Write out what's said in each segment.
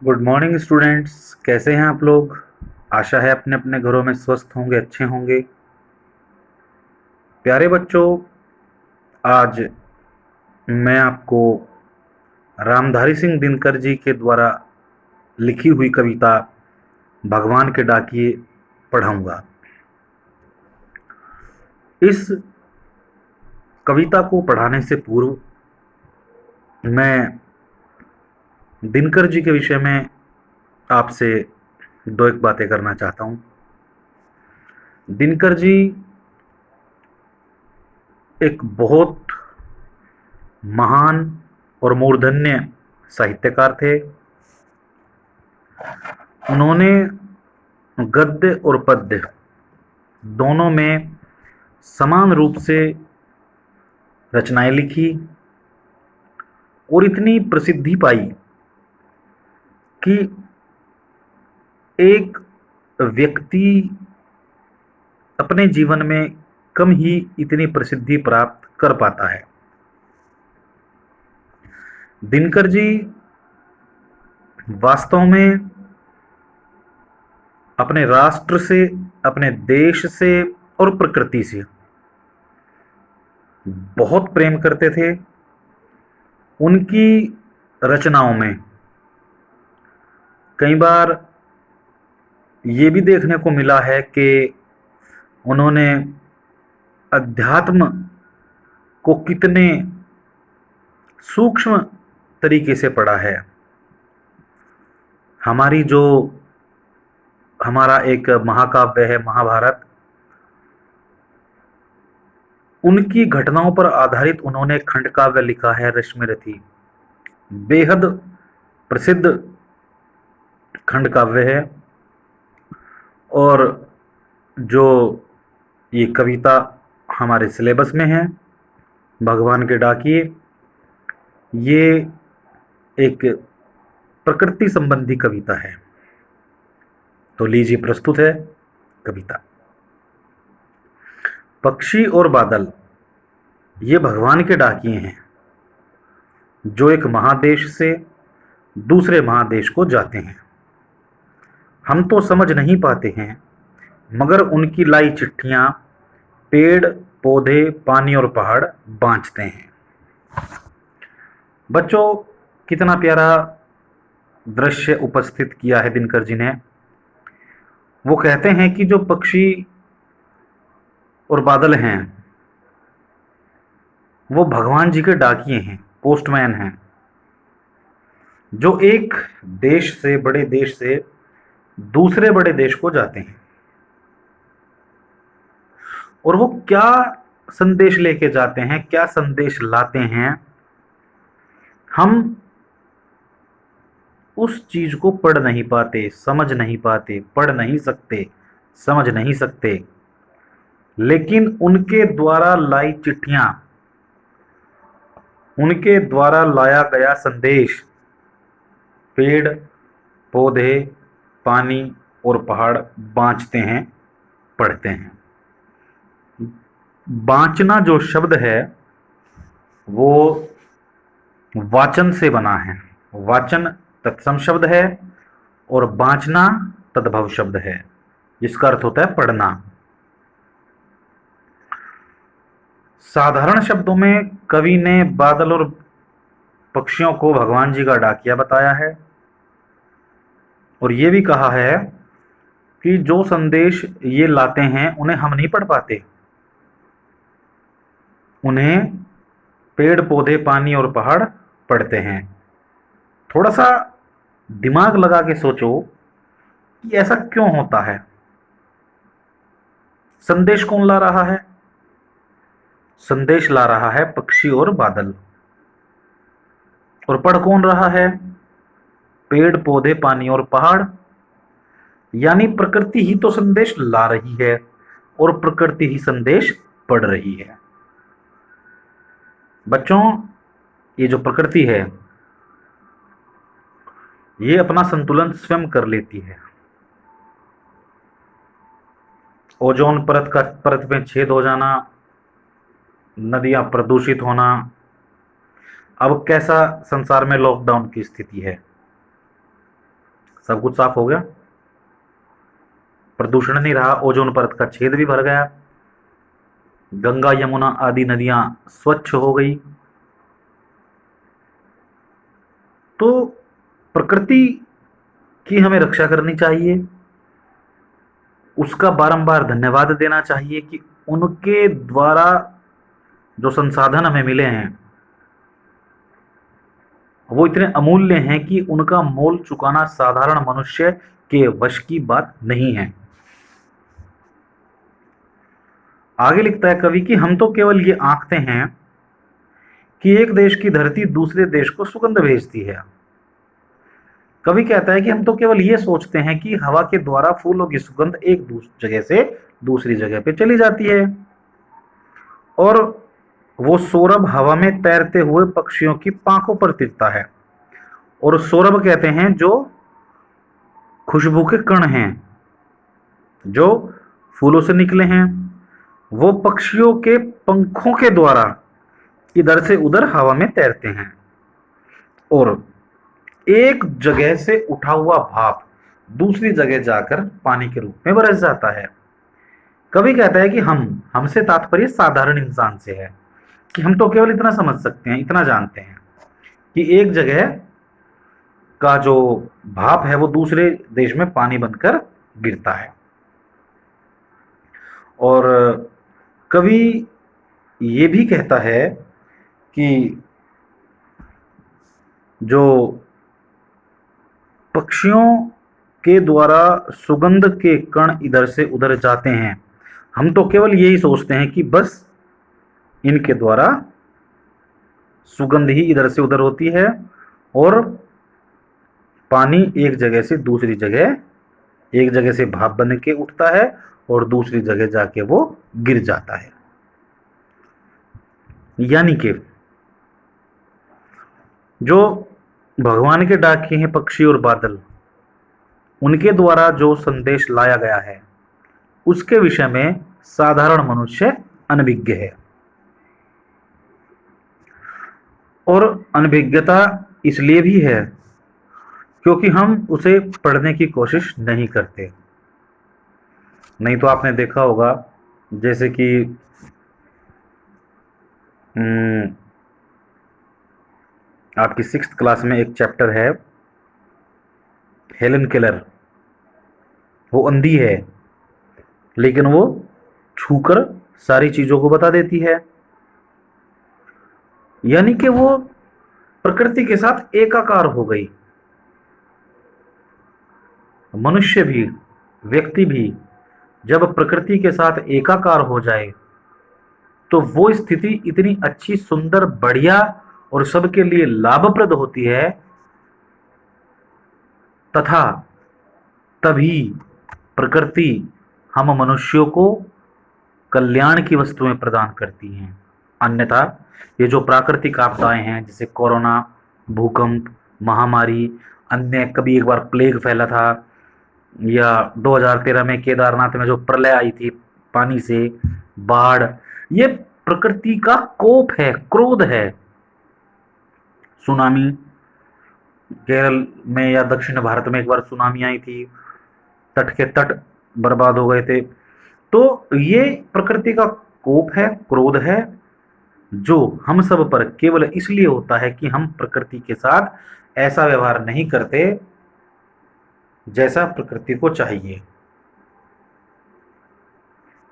Good morning students, कैसे हैं आप लोग। आशा है अपने अपने घरों में स्वस्थ होंगे, अच्छे होंगे। प्यारे बच्चों, आज मैं आपको रामधारी सिंह दिनकर जी के द्वारा लिखी हुई कविता भगवान के डाकिए पढ़ाऊंगा। इस कविता को पढ़ाने से पूर्व मैं दिनकर जी के विषय में आपसे दो एक बातें करना चाहता हूं। दिनकर जी एक बहुत महान और मूर्धन्य साहित्यकार थे। उन्होंने गद्य और पद्य दोनों में समान रूप से रचनाएं लिखी और इतनी प्रसिद्धि पाई कि एक व्यक्ति अपने जीवन में कम ही इतनी प्रसिद्धि प्राप्त कर पाता है। दिनकर जी वास्तव में अपने राष्ट्र से, अपने देश से और प्रकृति से बहुत प्रेम करते थे। उनकी रचनाओं में कई बार ये भी देखने को मिला है कि उन्होंने अध्यात्म को कितने सूक्ष्म तरीके से पढ़ा है। हमारा एक महाकाव्य है महाभारत, उनकी घटनाओं पर आधारित उन्होंने खंड काव्य लिखा है रश्मिरथी। बेहद प्रसिद्ध खंड काव्य है। और जो ये कविता हमारे सिलेबस में है, भगवान के डाकिए, ये एक प्रकृति संबंधी कविता है। तो लीजिए, प्रस्तुत है कविता। पक्षी और बादल ये भगवान के डाकिए हैं, जो एक महादेश से दूसरे महादेश को जाते हैं। हम तो समझ नहीं पाते हैं, मगर उनकी लाई चिट्ठियां पेड़ पौधे पानी और पहाड़ बांचते हैं। बच्चों, कितना प्यारा दृश्य उपस्थित किया है दिनकर जी ने। वो कहते हैं कि जो पक्षी और बादल हैं वो भगवान जी के डाकिए हैं, पोस्टमैन हैं, जो एक देश से, बड़े देश से दूसरे बड़े देश को जाते हैं। और वो क्या संदेश लेके जाते हैं, क्या संदेश लाते हैं, हम उस चीज को पढ़ नहीं पाते, समझ नहीं पाते, पढ़ नहीं सकते, समझ नहीं सकते। लेकिन उनके द्वारा लाई चिट्ठियां, उनके द्वारा लाया गया संदेश पेड़ पौधे पानी और पहाड़ बांचते हैं, पढ़ते हैं। बांचना जो शब्द है वो वाचन से बना है। वाचन तत्सम शब्द है और बांचना तद्भव शब्द है, जिसका अर्थ होता है पढ़ना। साधारण शब्दों में कवि ने बादल और पक्षियों को भगवान जी का डाकिया बताया है और ये भी कहा है कि जो संदेश ये लाते हैं उन्हें हम नहीं पढ़ पाते। उन्हें पेड़ पौधे पानी और पहाड़ पढ़ते हैं। थोड़ा सा दिमाग लगा के सोचो कि ऐसा क्यों होता है। संदेश कौन ला रहा है? संदेश ला रहा है पक्षी और बादल। और पढ़ कौन रहा है? पेड़ पौधे पानी और पहाड़। यानी प्रकृति ही तो संदेश ला रही है और प्रकृति ही संदेश पढ़ रही है। बच्चों, ये जो प्रकृति है ये अपना संतुलन स्वयं कर लेती है। ओजोन परत में छेद हो जाना, नदियां प्रदूषित होना, अब कैसा संसार में लॉकडाउन की स्थिति है। सब कुछ साफ हो गया, प्रदूषण नहीं रहा, ओजोन परत का छेद भी भर गया, गंगा यमुना आदि नदियां स्वच्छ हो गई। तो प्रकृति की हमें रक्षा करनी चाहिए, उसका बारंबार धन्यवाद देना चाहिए कि उनके द्वारा जो संसाधन हमें मिले हैं वो इतने अमूल्य हैं कि उनका मोल चुकाना साधारण मनुष्य के वश की बात नहीं है। आगे लिखता है कवि कि हम तो केवल ये आंकते हैं कि एक देश की धरती दूसरे देश को सुगंध भेजती है। कवि कहता है कि हम तो केवल ये सोचते हैं कि हवा के द्वारा फूलों की सुगंध एक जगह से दूसरी जगह पे चली जाती है, और वो सौरभ हवा में तैरते हुए पक्षियों की पांखों पर तिरता है। और सौरभ कहते हैं जो खुशबू के कण हैं जो फूलों से निकले हैं, वो पक्षियों के पंखों के द्वारा इधर से उधर हवा में तैरते हैं, और एक जगह से उठा हुआ भाप दूसरी जगह जाकर पानी के रूप में बरस जाता है। कवि कहता है कि हमसे तात्पर्य साधारण इंसान से है, कि हम तो केवल इतना समझ सकते हैं, इतना जानते हैं कि एक जगह का जो भाप है वो दूसरे देश में पानी बनकर गिरता है। और कवि ये भी कहता है कि जो पक्षियों के द्वारा सुगंध के कण इधर से उधर जाते हैं, हम तो केवल यही सोचते हैं कि बस इनके द्वारा सुगंध ही इधर से उधर होती है और पानी एक जगह से दूसरी जगह, एक जगह से भाप बन के उठता है और दूसरी जगह जाके वो गिर जाता है। यानी कि जो भगवान के डाके हैं पक्षी और बादल, उनके द्वारा जो संदेश लाया गया है उसके विषय में साधारण मनुष्य अनभिज्ञ है। और अनभिज्ञता इसलिए भी है क्योंकि हम उसे पढ़ने की कोशिश नहीं करते। नहीं तो आपने देखा होगा जैसे कि आपकी 6th क्लास में एक चैप्टर है हेलन केलर, वो अंधी है लेकिन वो छूकर सारी चीजों को बता देती है। यानी कि वो प्रकृति के साथ एकाकार हो गई। मनुष्य भी, व्यक्ति भी जब प्रकृति के साथ एकाकार हो जाए तो वो स्थिति इतनी अच्छी, सुंदर, बढ़िया और सबके लिए लाभप्रद होती है, तथा तभी प्रकृति हम मनुष्यों को कल्याण की वस्तुएं प्रदान करती हैं। अन्यथा ये जो प्राकृतिक आपदाएं हैं जैसे कोरोना, भूकंप, महामारी, अन्य कभी एक बार प्लेग फैला था, या 2013 में केदारनाथ में जो प्रलय आई थी पानी से, बाढ़, ये प्रकृति का कोप है, क्रोध है। सुनामी, केरल में या दक्षिण भारत में एक बार सुनामी आई थी, तट के तट बर्बाद हो गए थे। तो ये प्रकृति का कोप है, क्रोध है, जो हम सब पर केवल इसलिए होता है कि हम प्रकृति के साथ ऐसा व्यवहार नहीं करते जैसा प्रकृति को चाहिए।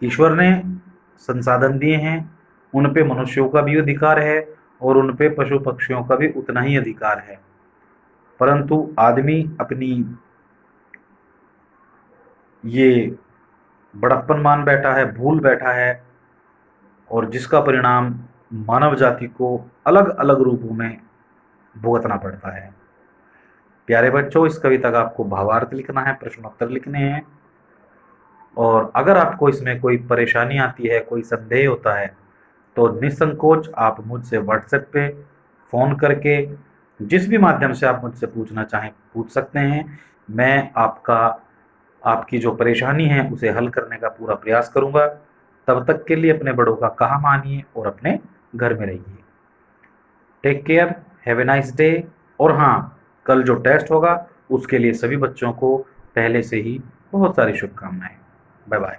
ईश्वर ने संसाधन दिए हैं, उन पे मनुष्यों का भी अधिकार है और उन पे पशु पक्षियों का भी उतना ही अधिकार है, परंतु आदमी अपनी ये बड़प्पन मान बैठा है, भूल बैठा है, और जिसका परिणाम मानव जाति को अलग अलग रूपों में भुगतना पड़ता है। प्यारे बच्चों, इस कविता का आपको भावार्थ लिखना है, प्रश्नोत्तर लिखने हैं, और अगर आपको इसमें कोई परेशानी आती है, कोई संदेह होता है, तो निसंकोच आप मुझसे व्हाट्सएप पे फ़ोन करके जिस भी माध्यम से आप मुझसे पूछना चाहें पूछ सकते हैं। मैं आपकी जो परेशानी है उसे हल करने का पूरा प्रयास करूंगा। तब तक के लिए अपने बड़ों का कहा मानिए और अपने घर में रहिए। Take care, have a nice day. और हाँ, कल जो टेस्ट होगा उसके लिए सभी बच्चों को पहले से ही बहुत सारी शुभकामनाएं। Bye bye.